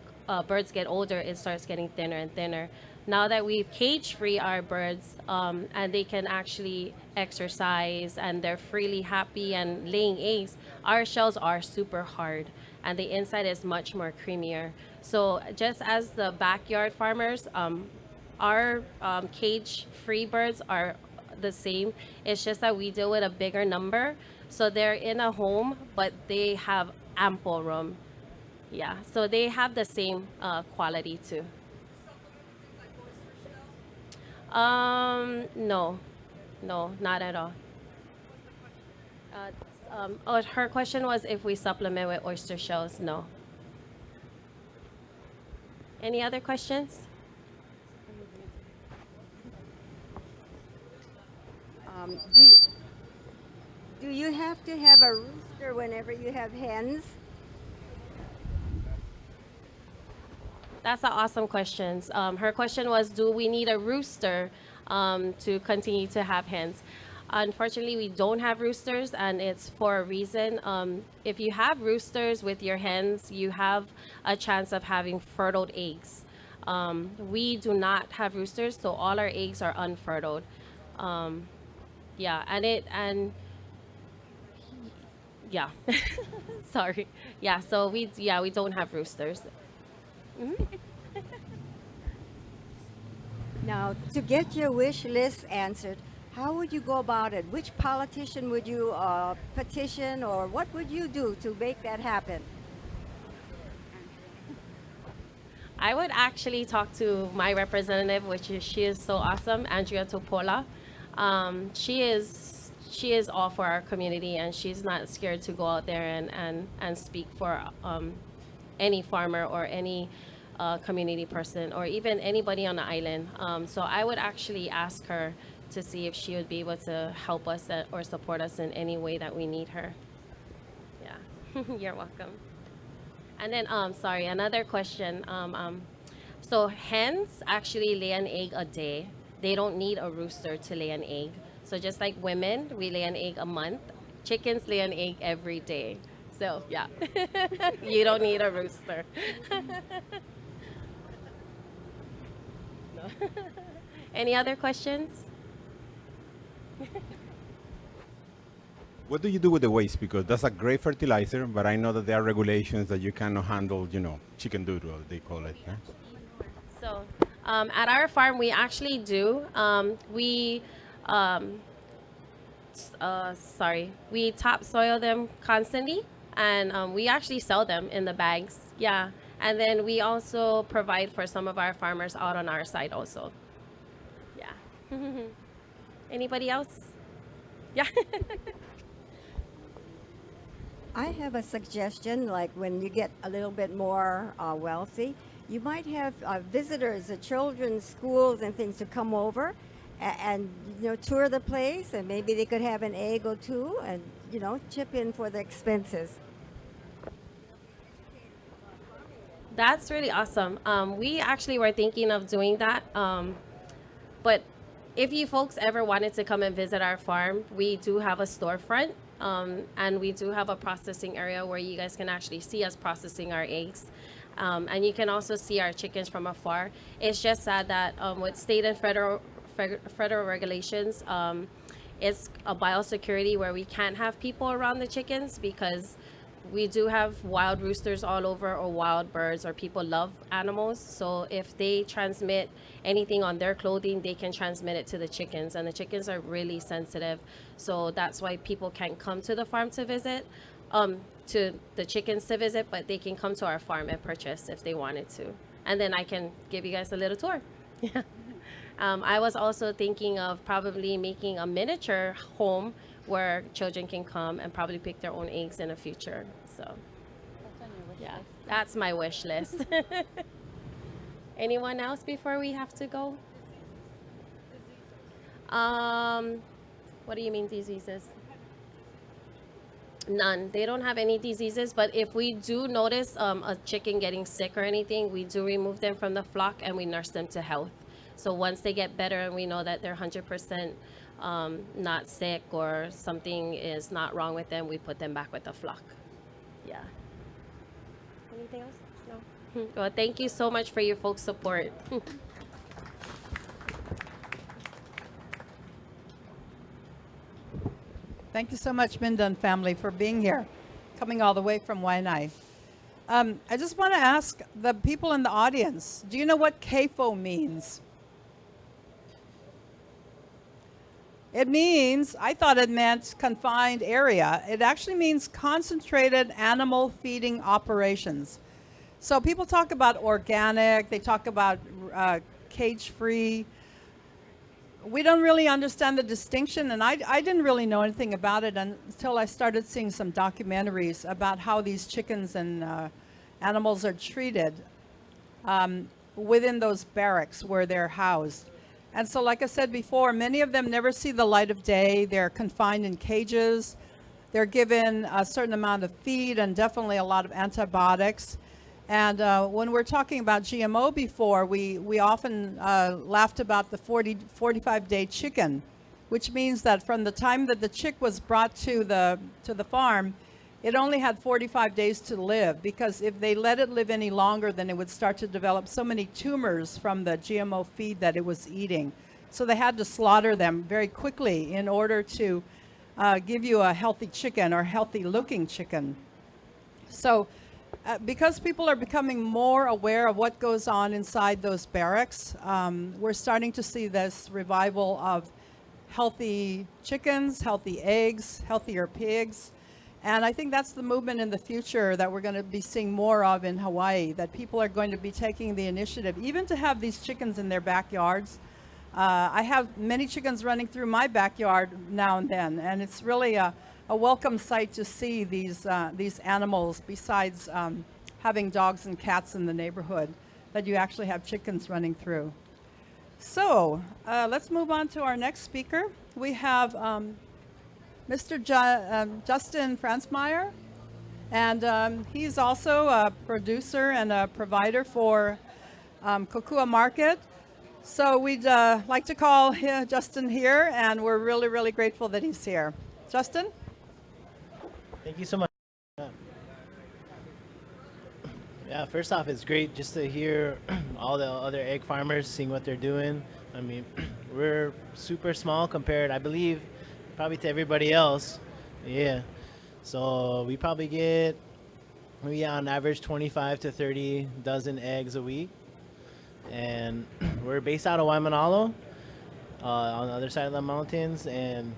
birds get older, it starts getting thinner and thinner. Now that we've cage-free our birds, and they can actually exercise and they're freely happy and laying eggs, our shells are super hard and the inside is much more creamier. So just as the backyard farmers, our cage-free birds are the same. It's just that we deal with a bigger number. So they're in a home, but they have ample room. Yeah, so they have the same quality too. No, not at all. Her question was if we supplement with oyster shells. No. Any other questions? Do you have to have a rooster whenever you have hens? That's an awesome question. Her question was, do we need a rooster to continue to have hens? Unfortunately, we don't have roosters, and it's for a reason. If you have roosters with your hens, you have a chance of having fertile eggs. We do not have roosters, so all our eggs are unfertile. Yeah, and yeah, sorry. Yeah, so we don't have roosters. Now, to get your wish list answered, how would you go about it? Which politician would you petition, or what would you do to make that happen? I would actually talk to my representative, she is so awesome, Andrea Topola. She is all for our community, and she's not scared to go out there and speak for any farmer or any community person or even anybody on the island. So I would actually ask her to see if she would be able to help us or support us in any way that we need her. Yeah, you're welcome. And then, sorry, another question. So hens actually lay an egg a day. They don't need a rooster to lay an egg. So just like women, we lay an egg a month. Chickens lay an egg every day. So yeah, you don't need a rooster. No. Any other questions? What do you do with the waste? Because that's a great fertilizer, but I know that there are regulations that you cannot handle, chicken doodle, they call it. Yeah? So at our farm, we actually do. We topsoil them constantly, and we actually sell them in the bags. Yeah, and then we also provide for some of our farmers out on our side also. Yeah. Anybody else? Yeah. I have a suggestion, like when you get a little bit more wealthy, you might have visitors at children's schools and things to come over and tour the place, and maybe they could have an egg or two and, chip in for the expenses. That's really awesome. We actually were thinking of doing that. But if you folks ever wanted to come and visit our farm, we do have a storefront. And we do have a processing area where you guys can actually see us processing our eggs. And you can also see our chickens from afar. It's just sad that with state and federal regulations, it's a biosecurity where we can't have people around the chickens because we do have wild roosters all over, or wild birds, or people love animals. So if they transmit anything on their clothing, they can transmit it to the chickens, and the chickens are really sensitive. So that's why people can't come to the farm to visit, to the chickens to visit, but they can come to our farm and purchase if they wanted to. And then I can give you guys a little tour. Yeah. I was also thinking of probably making a miniature home where children can come and probably pick their own eggs in the future. So That's on your wish yeah, list. that's my wish list. Anyone else before we have to go? What do you mean diseases? None. They don't have any diseases, but if we do notice a chicken getting sick or anything, we do remove them from the flock and we nurse them to health. So once they get better and we know that they're 100% not sick or something is not wrong with them, we put them back with the flock. Yeah. Anything else? No? Well, thank you so much for your folks' support. Thank you so much, Minda and family, for being here, coming all the way from Waianae. I just want to ask the people in the audience, do you know what CAFO means? It means, I thought it meant confined area. It actually means concentrated animal feeding operations. So people talk about organic, they talk about cage-free. We don't really understand the distinction, and I didn't really know anything about it until I started seeing some documentaries about how these chickens and animals are treated within those barracks where they're housed. And so, like I said before, many of them never see the light of day. They're confined in cages. They're given a certain amount of feed and definitely a lot of antibiotics. And when we're talking about GMO before, we often laughed about the 45-day chicken, which means that from the time that the chick was brought to the farm, it only had 45 days to live, because if they let it live any longer, then it would start to develop so many tumors from the GMO feed that it was eating. So they had to slaughter them very quickly in order to give you a healthy chicken or healthy looking chicken. So because people are becoming more aware of what goes on inside those barracks, we're starting to see this revival of healthy chickens, healthy eggs, healthier pigs. And I think that's the movement in the future that we're going to be seeing more of in Hawaii, that people are going to be taking the initiative, even to have these chickens in their backyards. I have many chickens running through my backyard now and then, and it's really a welcome sight to see these animals, besides having dogs and cats in the neighborhood, that you actually have chickens running through. So let's move on to our next speaker. We have Mr. Justin Franzmeier, and he's also a producer and a provider for Kokua Market. So we'd like to call Justin here, and we're really, really grateful that he's here. Justin? Thank you so much. Yeah, first off, it's great just to hear all the other egg farmers, seeing what they're doing. I mean, we're super small compared, I believe, probably to everybody else. Yeah. So we probably get maybe on average 25 to 30 dozen eggs a week. And we're based out of Waimanalo, on the other side of the mountains. And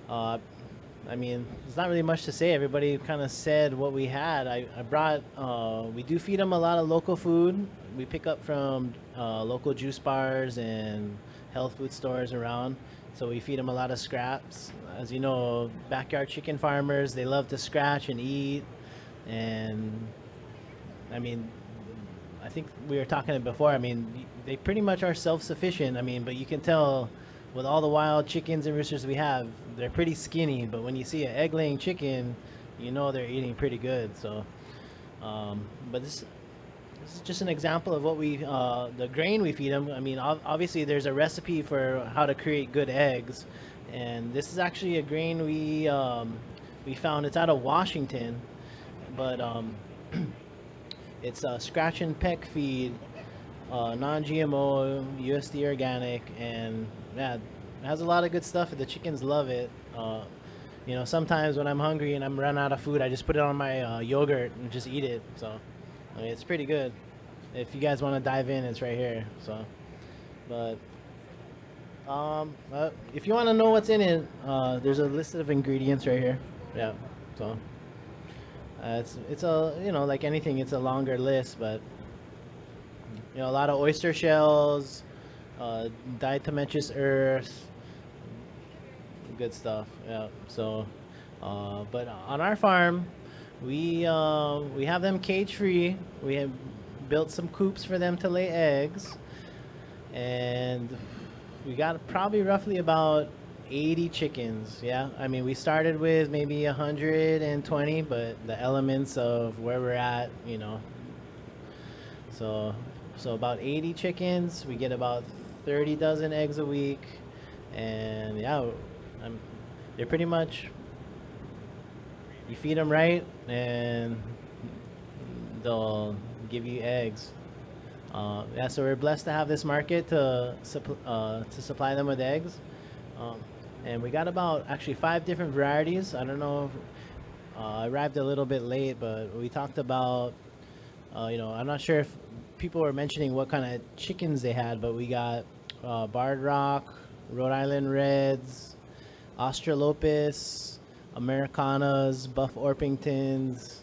I mean, there's not really much to say. Everybody kind of said what we had. I brought, we do feed them a lot of local food. We pick up from local juice bars and health food stores around. So we feed them a lot of scraps. As you know, backyard chicken farmers, they love to scratch and eat. And I mean, I think we were talking before. I mean, they pretty much are self-sufficient. I mean, but you can tell with all the wild chickens and roosters we have, they're pretty skinny. But when you see an egg-laying chicken, you know they're eating pretty good. So, but this is just an example of what the grain we feed them. I mean, obviously there's a recipe for how to create good eggs, and this is actually a grain we found. It's out of Washington, but it's a scratch and peck feed, non-GMO, USD organic, and yeah, it has a lot of good stuff. The chickens love it. You know, sometimes when I'm hungry and I'm running out of food, I just put it on my yogurt and just eat it. So I mean, it's pretty good. If you guys want to dive in, it's right here. So, but if you want to know what's in it, there's a list of ingredients right here. Yeah. So. It's a, you know, like anything, it's a longer list, but you know, a lot of oyster shells, diatomaceous earth, good stuff. Yeah. So, but on our farm, we have them cage free. We have built some coops for them to lay eggs, and we got probably roughly about 80 chickens. Yeah, I mean, we started with maybe 120, but the elements of where we're at, you know, so about 80 chickens. We get about 30 dozen eggs a week, and yeah, they're pretty much, you feed them right and they'll give you eggs. Yeah, so we're blessed to have this market to supply them with eggs. And we got about actually 5 different varieties. I don't know if I arrived a little bit late, but we talked about, you know, I'm not sure if people were mentioning what kind of chickens they had, but we got Barred Rock, Rhode Island Reds, Australopiths, Americanas, Buff Orpingtons,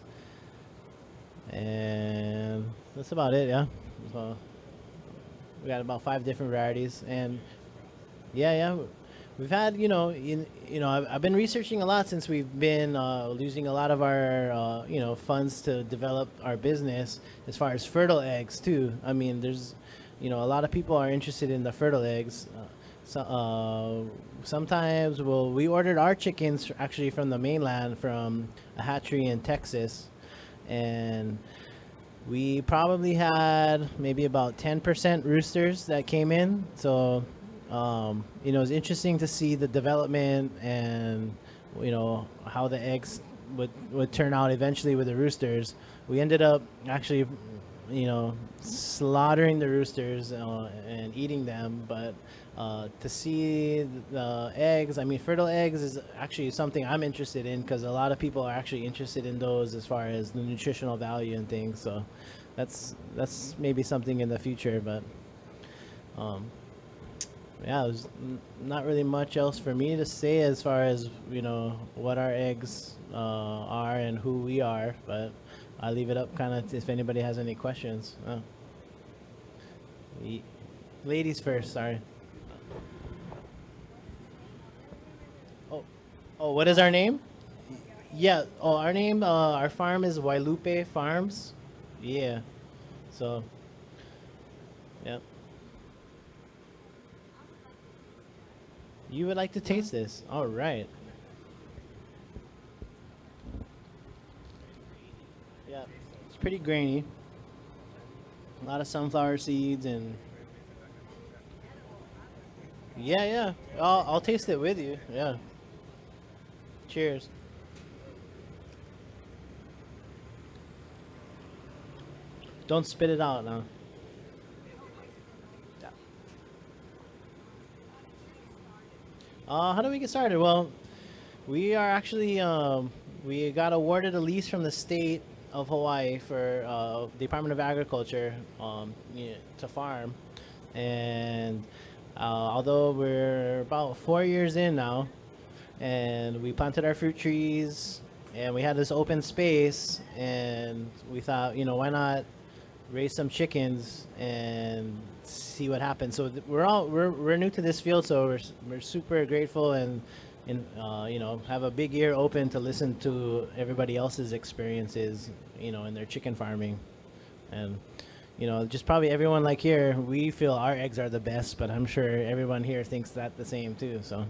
and that's about it. Yeah, so we got about 5 different varieties, and yeah, we've had, you know, I've been researching a lot since we've been losing a lot of our you know, funds to develop our business as far as fertile eggs too. I mean, there's, you know, a lot of people are interested in the fertile eggs. Sometimes, well, we ordered our chickens actually from the mainland, from a hatchery in Texas, and we probably had maybe about 10% roosters that came in. So you know, it's interesting to see the development and, you know, how the eggs would turn out eventually with the roosters. We ended up actually, you know, slaughtering the roosters and eating them, but to see the eggs. I mean, fertile eggs is actually something I'm interested in because a lot of people are actually interested in those as far as the nutritional value and things. So that's maybe something in the future, but um, yeah, there's not really much else for me to say as far as what our eggs are and who we are. But I'll leave it up kind of if anybody has any questions. Ladies first, sorry. Oh, what is our name? Yeah. Oh, our name. Our farm is Wailupe Farms. Yeah. So. Yep. You would like to taste this? All right. Yeah. It's pretty grainy. A lot of sunflower seeds and. Yeah, yeah. I'll taste it with you. Yeah. Cheers. Don't spit it out now. How do we get started? Well, we are actually we got awarded a lease from the state of Hawaii for Department of Agriculture to farm, and although we're about 4 years in now, and we planted our fruit trees, and we had this open space, and we thought, why not raise some chickens and see what happens. So we're new to this field, so we're super grateful and have a big ear open to listen to everybody else's experiences, in their chicken farming, and just probably everyone like here, we feel our eggs are the best, but I'm sure everyone here thinks that the same too. So.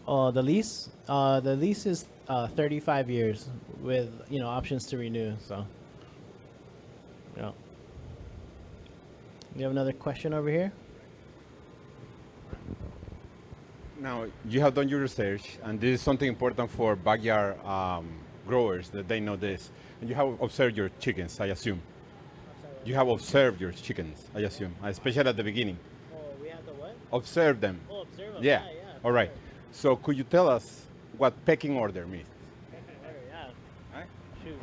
Oh, the lease? The lease is 35 years with options to renew. So, yeah. You have another question over here? Now, you have done your research, and this is something important for backyard growers that they know this. And you have observed your chickens, I assume. You have observed your chickens, I assume, especially at the beginning. Oh, we have to what? Observe them. Oh, observe them. Yeah. Yeah. All right. So could you tell us what pecking order means? Yeah. Right? Shoot.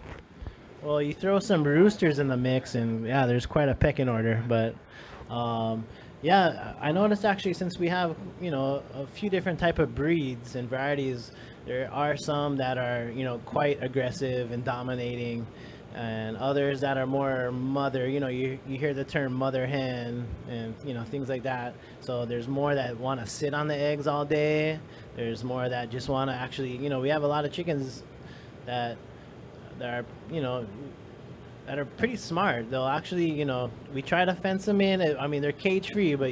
Well, you throw some roosters in the mix, and yeah, there's quite a pecking order. But yeah, I noticed actually, since we have a few different type of breeds and varieties, there are some that are quite aggressive and dominating, and others that are more mother. You hear the term mother hen and things like that. So there's more that want to sit on the eggs all day. There's more that just want to actually, we have a lot of chickens that are that are pretty smart. They'll actually, we try to fence them in. I mean, they're cage free, but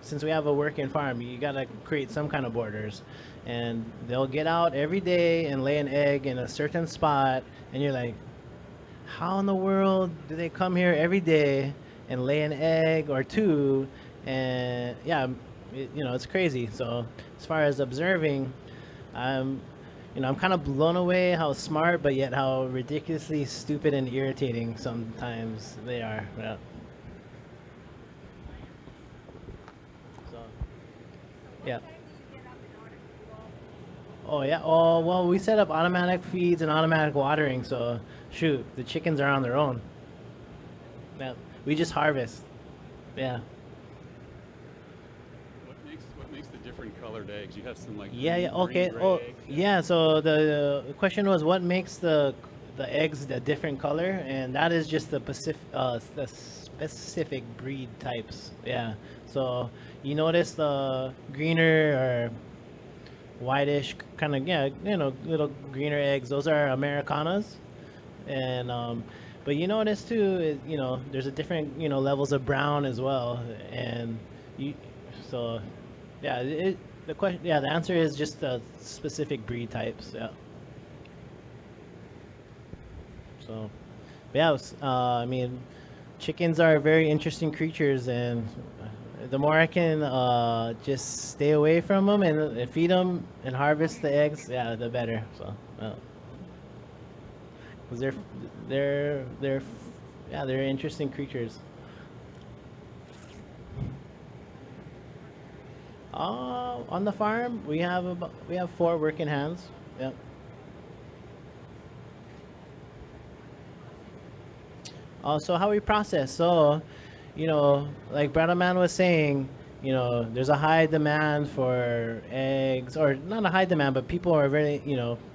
since we have a working farm, you got to create some kind of borders. And they'll get out every day and lay an egg in a certain spot, and you're like, how in the world do they come here every day and lay an egg or two? And yeah, it's crazy. So as far as observing, I'm kind of blown away how smart, but yet how ridiculously stupid and irritating sometimes they are. Yeah. So, yeah. Oh yeah. Oh well, we set up automatic feeds and automatic watering. So shoot, the chickens are on their own. Yeah, we just harvest. Yeah. What makes the different colored eggs? You have some like Yeah. green, Okay. gray Oh eggs. yeah. So the question was, what makes the eggs a different color, and that is just the specific breed types. Yeah. So you notice the greener or whitish kind of little greener eggs. Those are Americanas, and but you notice too, there's a different levels of brown as well, and so yeah, the answer is just the specific breed types. Yeah. So yeah, I mean, chickens are very interesting creatures, and the more I can just stay away from them and feed them and harvest the eggs, yeah, the better. So, because they're interesting creatures. On the farm, we have 4 working hands. Yep. Also, how we process. So, like Brother Man was saying, there's a high demand for eggs, or not a high demand, but people are very,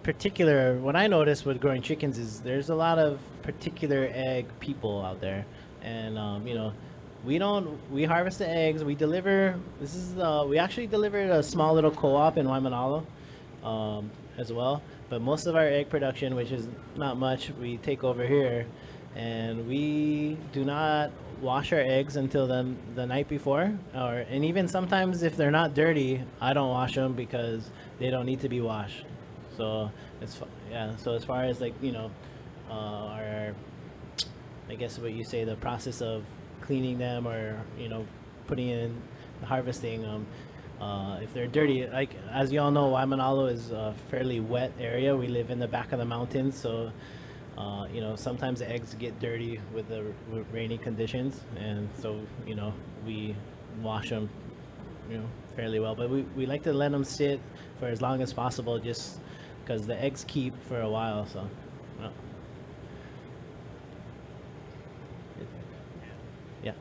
particular. What I noticed with growing chickens is there's a lot of particular egg people out there, and we harvest the eggs. We deliver. We actually delivered a small little co-op in Waimanalo, as well. But most of our egg production, which is not much, we take over here, and we do not wash our eggs until the night before, and even sometimes if they're not dirty, I don't wash them because they don't need to be washed. So yeah. So as far as like our, I guess what you say, the process of cleaning them, or putting in harvesting them. If they're dirty, like as you all know, Waimanalo is a fairly wet area. We live in the back of the mountains, so sometimes the eggs get dirty with the rainy conditions, and so we wash them fairly well. But we like to let them sit for as long as possible, just because the eggs keep for a while. So yeah.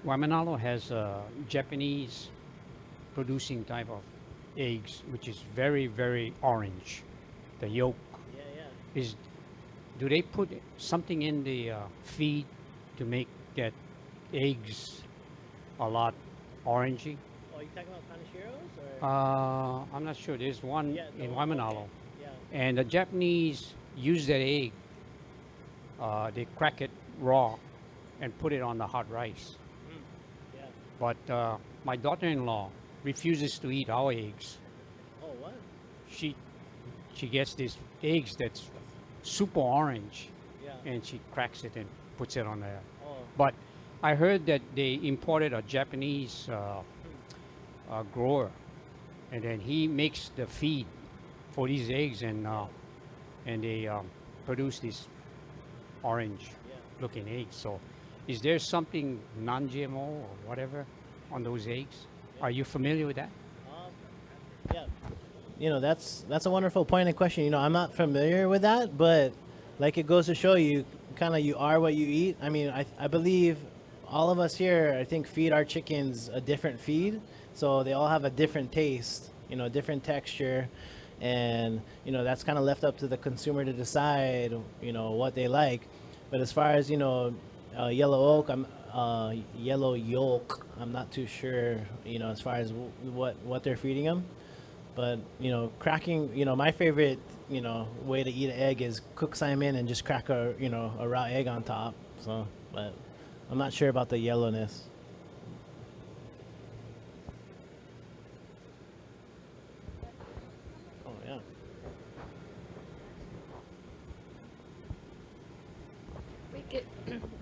Waimanalo has a Japanese producing type of eggs, which is very, very orange. The yolk is. Do they put something in the feed to make that eggs a lot orangey? Oh, you talking about Kanishiros, or? I'm not sure. There's one in Waimanalo, Yeah. and the Japanese use that egg. They crack it raw and put it on the hot rice. Yeah. But my daughter-in-law refuses to eat our eggs. Oh, what? She gets these eggs that's super orange, Yeah. and she cracks it and puts it on there. Oh. But I heard that they imported a Japanese grower, and then he makes the feed for these eggs, and they produce these orange-looking eggs. So, is there something non-GMO or whatever on those eggs? Are you familiar with that? Yeah. That's a wonderful point and question. I'm not familiar with that, but like it goes to show you you are what you eat. I mean, I believe all of us here, I think, feed our chickens a different feed, so they all have a different taste, different texture, and that's kind of left up to the consumer to decide what they like. But as far as yellow yolk, I'm not too sure as far as what they're feeding them. But cracking, my favorite way to eat an egg is cook some in and just crack a raw egg on top. So, but I'm not sure about the yellowness. Oh yeah.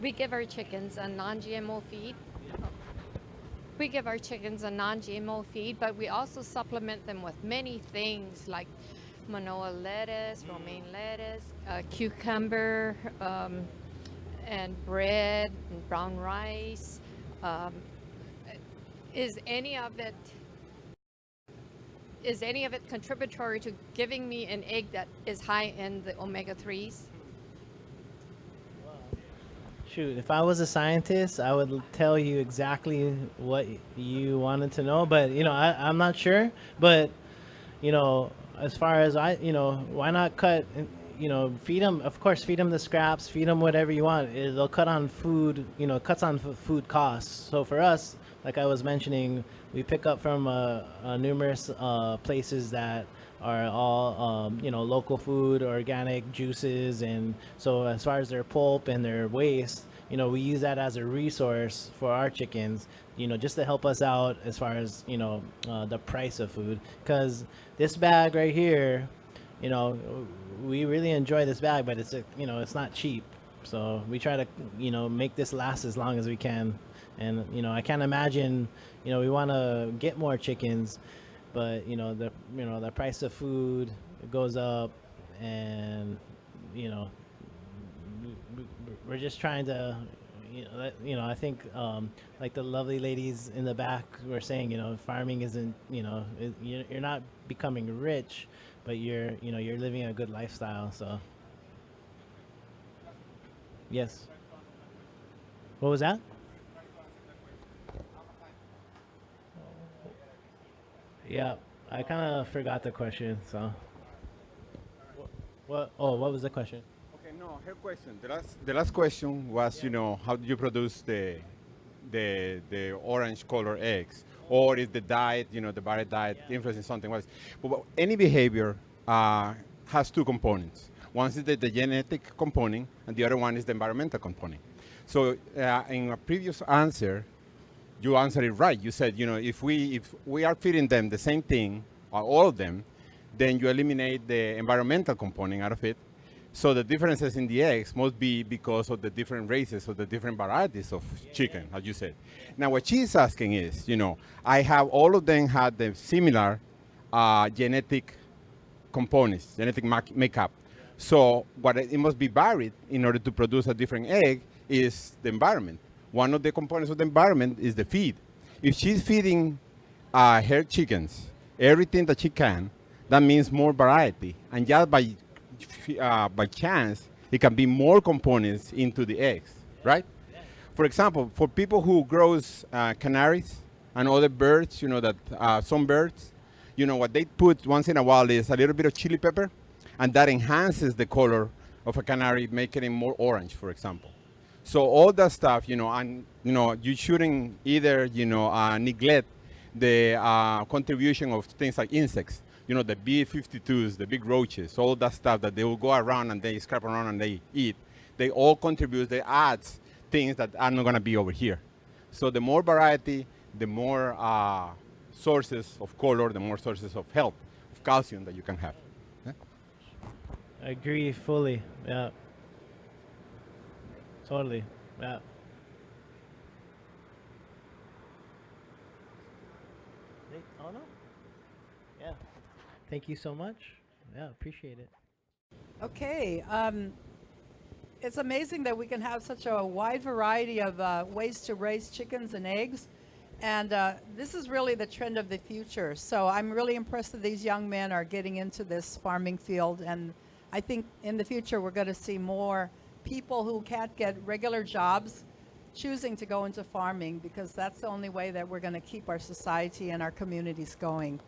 We give our chickens a non-GMO feed. We give our chickens a non-GMO feed, but we also supplement them with many things like Manoa lettuce, romaine lettuce, cucumber, and bread and brown rice. Is any of it contributory to giving me an egg that is high in the omega-3s? Shoot, if I was a scientist, I would tell you exactly what you wanted to know, but I'm not sure. But as far as why not cut? Feed them. Of course, feed them the scraps. Feed them whatever you want. They'll cut on food. Cuts on food costs. So for us, like I was mentioning, we pick up from numerous places that are all local food, organic juices, and so as far as their pulp and their waste, we use that as a resource for our chickens, just to help us out as far as the price of food. Because this bag right here, we really enjoy this bag, but it's not cheap. So we try to make this last as long as we can. And I can't imagine we want to get more chickens, but the price of food goes up, and we're just trying to I think like the lovely ladies in the back were saying, farming isn't, you're not becoming rich, but you're living a good lifestyle. So, yes. What was that? Yeah, I kind of forgot the question. So, what? Oh, what was the question? Okay, no, her question. The last question was, how do you produce the orange color eggs, or is the diet, the varied diet influencing something else? But any behavior has two components. One is the genetic component, and the other one is the environmental component. So in a previous answer, you answered it right. You said, if we are feeding them the same thing, or all of them, then you eliminate the environmental component out of it. So the differences in the eggs must be because of the different races or the different varieties of chicken, as you said. Now, what she's asking is, I have all of them had the similar genetic components, genetic makeup. So what it must be varied in order to produce a different egg is the environment. One of the components of the environment is the feed. If she's feeding her chickens everything that she can, that means more variety. And just by chance, it can be more components into the eggs, right? For example, for people who grows canaries and other birds, that some birds, what they put once in a while is a little bit of chili pepper, and that enhances the color of a canary, making it more orange, for example. So all that stuff, and you shouldn't either, neglect the contribution of things like insects. The B-52s, the big roaches, all that stuff that they will go around and they scrap around and they eat. They all contribute, they add things that are not going to be over here. So the more variety, the more sources of color, the more sources of health, of calcium that you can have. Yeah? I agree fully. Yeah. Totally. Yeah. Oh no. Yeah. Thank you so much. Yeah, appreciate it. Okay. It's amazing that we can have such a wide variety of ways to raise chickens and eggs. And this is really the trend of the future. So I'm really impressed that these young men are getting into this farming field. And I think in the future, we're going to see more people who can't get regular jobs choosing to go into farming, because that's the only way that we're going to keep our society and our communities going.